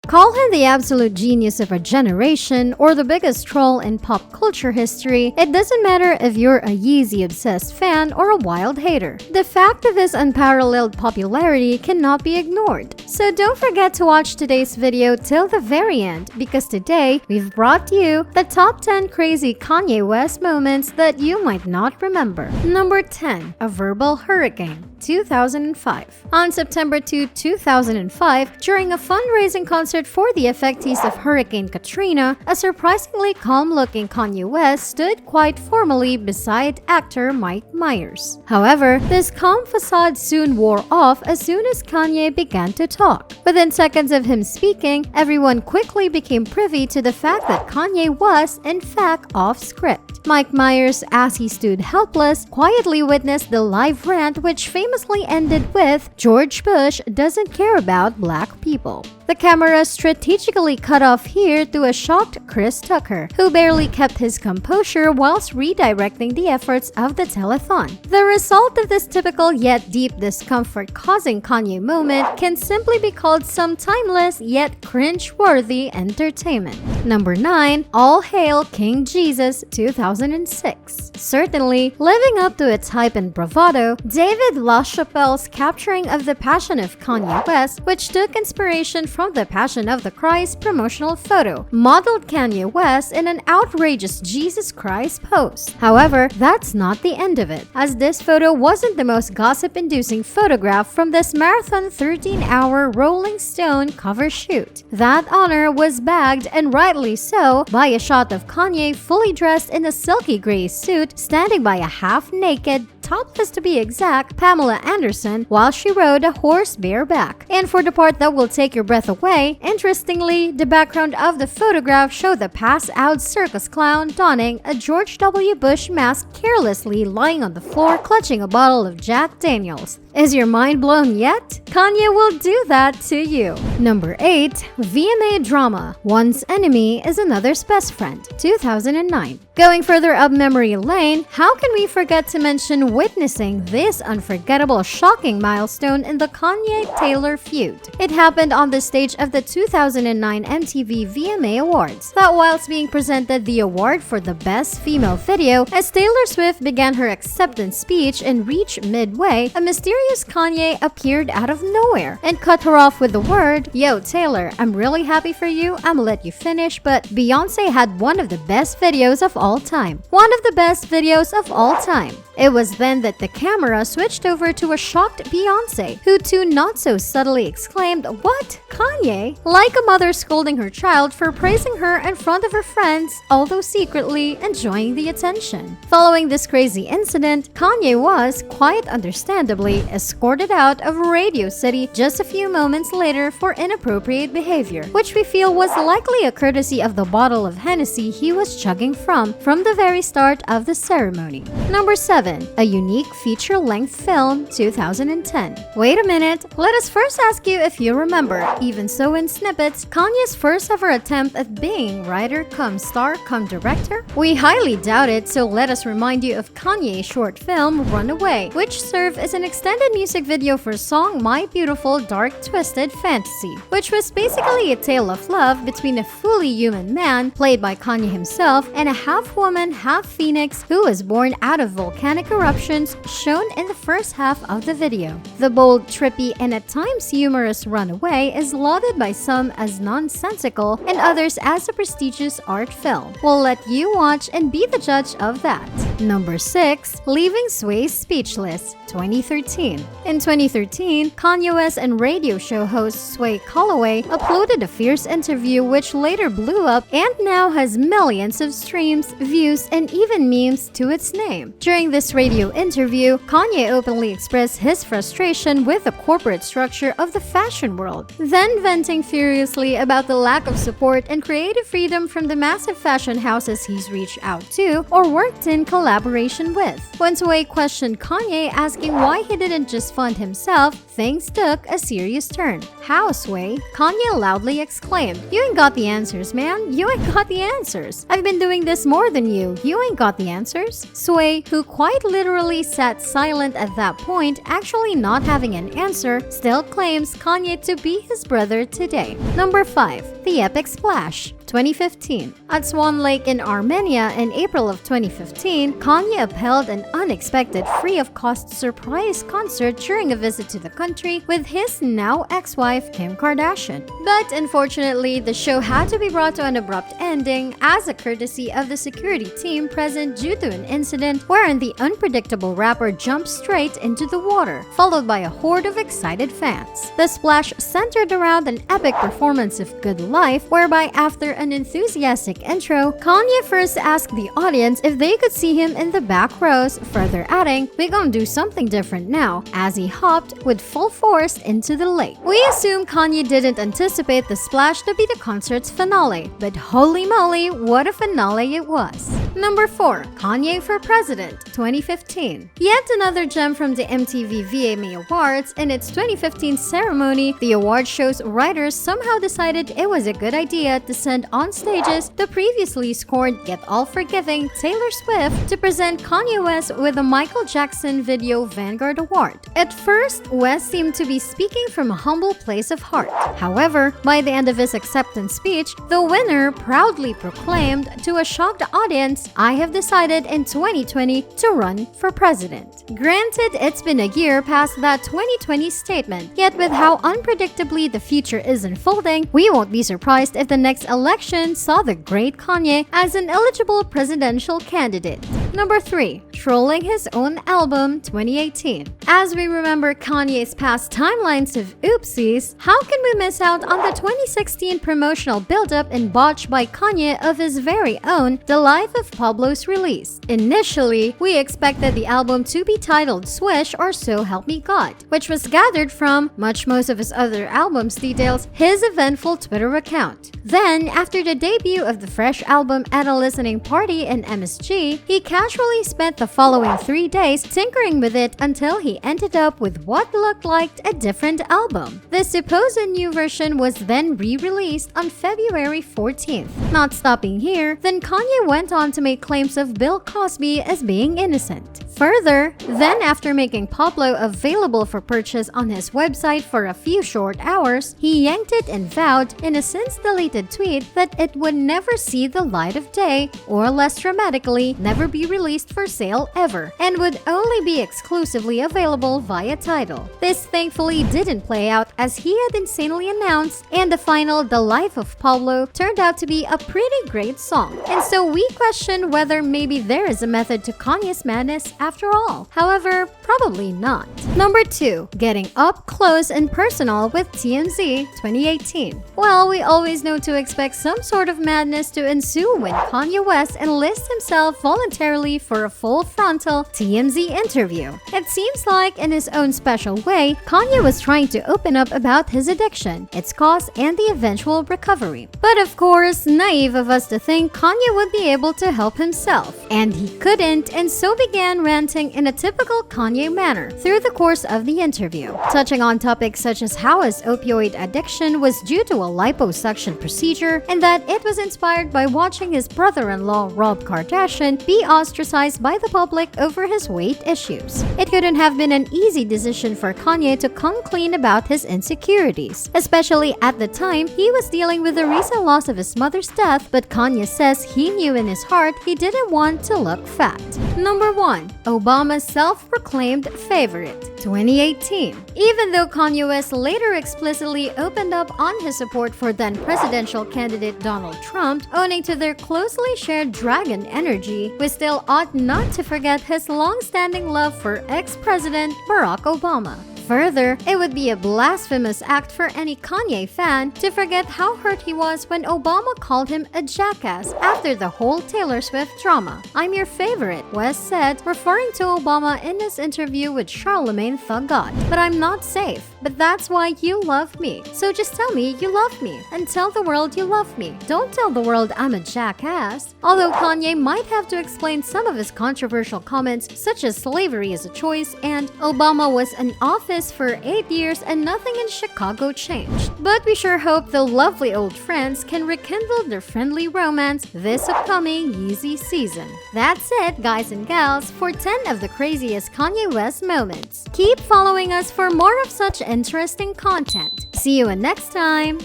Call him the absolute genius of a generation or the biggest troll in pop culture history, it doesn't matter if you're a Yeezy-obsessed fan or a wild hater. The fact of his unparalleled popularity cannot be ignored. So don't forget to watch today's video till the very end, because today we've brought you the top 10 crazy Kanye West moments that you might not remember. Number 10. A verbal hurricane. 2005. On September 2, 2005, during a fundraising concert for the affectees of Hurricane Katrina, a surprisingly calm-looking Kanye West stood quite formally beside actor Mike Myers. However, this calm facade soon wore off as soon as Kanye began to talk. Within seconds of him speaking, everyone quickly became privy to the fact that Kanye was, in fact, off script. Mike Myers, as he stood helpless, quietly witnessed the live rant, which famously ended with, "George Bush doesn't care about black people." The camera strategically cut off here to a shocked Chris Tucker, who barely kept his composure whilst redirecting the efforts of the telethon. The result of this typical yet deep discomfort-causing Kanye moment can simply be called some timeless yet cringe-worthy entertainment. Number 9. All Hail King Jesus 2006. Certainly, living up to its hype and bravado, David LaChapelle's capturing of the Passion of Kanye West, which took inspiration from the Passion of the Christ promotional photo, modeled Kanye West in an outrageous Jesus Christ pose. However, that's not the end of it, as this photo wasn't the most gossip-inducing photograph from this marathon 13-hour Rolling Stone cover shoot. That honor was bagged, and rightly so, by a shot of Kanye fully dressed in a silky gray suit, standing by a half-naked, topless to be exact, Pamela Anderson while she rode a horse bareback. And for the part that will take your breath away, interestingly, the background of the photograph showed the passed-out circus clown donning a George W. Bush mask carelessly lying on the floor clutching a bottle of Jack Daniels. Is your mind blown yet? Kanye will do that to you. Number 8. VMA Drama. One's enemy is another's best friend. 2009. Going further up memory lane, how can we forget to mention witnessing this unforgettable, shocking milestone in the Kanye-Taylor feud? It happened on the stage of the 2009 MTV VMA Awards. That whilst being presented the award for the Best Female Video, as Taylor Swift began her acceptance speech and reached midway, a mysterious Kanye appeared out of nowhere and cut her off with the word, "Yo, Taylor, I'm really happy for you, I'ma let you finish, but Beyonce had one of the best videos of all time." One of the best videos of all time. It was then that the camera switched over to a shocked Beyonce, who too not so subtly exclaimed, "What? Kanye?" Like a mother scolding her child for praising her in front of her friends, although secretly enjoying the attention. Following this crazy incident, Kanye was, quite understandably, escorted out of Radio City just a few moments later for inappropriate behavior, which we feel was likely a courtesy of the bottle of Hennessy he was chugging from the very start of the ceremony. Number 7. A unique feature-length film, 2010. Wait a minute, let us first ask you if you remember, even so in snippets, Kanye's first ever attempt at being writer-cum-star-cum-director? We highly doubt it, so let us remind you of Kanye's short film, Runaway, which served as an extended music video for song My Beautiful Dark Twisted Fantasy, which was basically a tale of love between a fully human man, played by Kanye himself, and a half-woman, half-phoenix who was born out of volcanic eruptions, shown in the first half of the video. The bold, trippy, and at times humorous Runaway is lauded by some as nonsensical and others as a prestigious art film. We'll let you watch and be the judge of that. Number 6. Leaving Sway Speechless, 2013. In 2013, Kanye West and radio show host Sway Calloway uploaded a fierce interview which later blew up and now has millions of streams, views, and even memes to its name. During this radio interview, Kanye openly expressed his frustration with the corporate structure of the fashion world, then venting furiously about the lack of support and creative freedom from the massive fashion houses he's reached out to or worked in collaboration with. When Sway questioned Kanye asking why he didn't just fund himself, things took a serious turn. "How, Sway?" Kanye loudly exclaimed. "You ain't got the answers, man. You ain't got the answers. I've been doing this more than you. You ain't got the answers." Sway, who quite literally sat silent at that point, actually not having an answer, still claims Kanye to be his brother today. Number 5. The Epic Splash. 2015. At Swan Lake in Armenia in April of 2015, Kanye upheld an unexpected free-of-cost surprise concert during a visit to the country with his now ex-wife Kim Kardashian. But unfortunately, the show had to be brought to an abrupt ending as a courtesy of the security team present due to an incident wherein the unpredictable rapper jumped straight into the water, followed by a horde of excited fans. The splash centered around an epic performance of Good Life, whereby after an enthusiastic intro, Kanye first asked the audience if they could see him in the back rows, further adding, "We gonna do something different now," as he hopped with full force into the lake. We assume Kanye didn't anticipate the splash to be the concert's finale, but holy moly, what a finale it was. Number 4. Kanye for President, 2015. Yet another gem from the MTV VMA Awards. In its 2015 ceremony, the award show's writers somehow decided it was a good idea to send on stages the previously scored Get All Forgiving Taylor Swift to present Kanye West with the Michael Jackson Video Vanguard Award. At first, West seemed to be speaking from a humble place of heart. However, by the end of his acceptance speech, the winner proudly proclaimed to a shocked audience, "I have decided in 2020 to run for president." Granted, it's been a year past that 2020 statement, yet with how unpredictably the future is unfolding, we won't be surprised if the next election saw the great Kanye as an eligible presidential candidate. Number 3. Trolling his own album, 2018. As we remember Kanye's past timelines of oopsies, how can we miss out on the 2016 promotional build-up and botch by Kanye of his very own The Life of Pablo's release? Initially, we expected the album to be titled Swish or So Help Me God, which was gathered from, much most of his other album's details, his eventful Twitter account. Then, after the debut of the fresh album at a listening party in MSG, he casually spent the following 3 days tinkering with it until he ended up with what looked like a different album. The supposed new version was then re-released on February 14th. Not stopping here, then Kanye went on to make claims of Bill Cosby as being innocent. Further, then after making Pablo available for purchase on his website for a few short hours, he yanked it and vowed in a since-deleted tweet that it would never see the light of day, or less dramatically, never be released for sale ever, and would only be exclusively available via Tidal. This thankfully didn't play out as he had insanely announced, and the final The Life of Pablo turned out to be a pretty great song. And so we question whether maybe there is a method to Kanye's madness after all. However, probably not. Number 2. Getting up close and personal with TMZ, 2018. Well, we always know to expect some sort of madness to ensue when Kanye West enlists himself voluntarily for a full frontal TMZ interview. It seems like, in his own special way, Kanye was trying to open up about his addiction, its cause, and the eventual recovery. But of course, naive of us to think Kanye would be able to help himself. And he couldn't, and so began ranting in a typical Kanye manner through the course of the interview, touching on topics such as how his opioid addiction was due to a liposuction procedure and that it was inspired by watching his brother-in-law Rob Kardashian be ostracized by the public over his weight issues. It couldn't have been an easy decision for Kanye to come clean about his insecurities, especially at the time he was dealing with the recent loss of his mother's death, but Kanye says he knew in his heart he didn't want to look fat. Number 1. Obama's self-proclaimed favorite, 2018. Even though Kanye West later explicitly opened up on his support for then presidential candidate Donald Trump, owing to their closely shared dragon energy, we still ought not to forget his long-standing love for ex-President Barack Obama. Further, it would be a blasphemous act for any Kanye fan to forget how hurt he was when Obama called him a jackass after the whole Taylor Swift drama. "I'm your favorite," West said, referring to Obama in his interview with Charlemagne the God. "But I'm not safe. But that's why you love me. So just tell me you love me and tell the world you love me. Don't tell the world I'm a jackass. Although Kanye might have to explain some of his controversial comments, such as slavery is a choice and Obama was in office for 8 years and nothing in Chicago changed. But we sure hope the lovely old friends can rekindle their friendly romance this upcoming Yeezy season. That's it, guys and gals, for 10 of the craziest Kanye West moments. Keep following us for more of such interesting content. See you next time!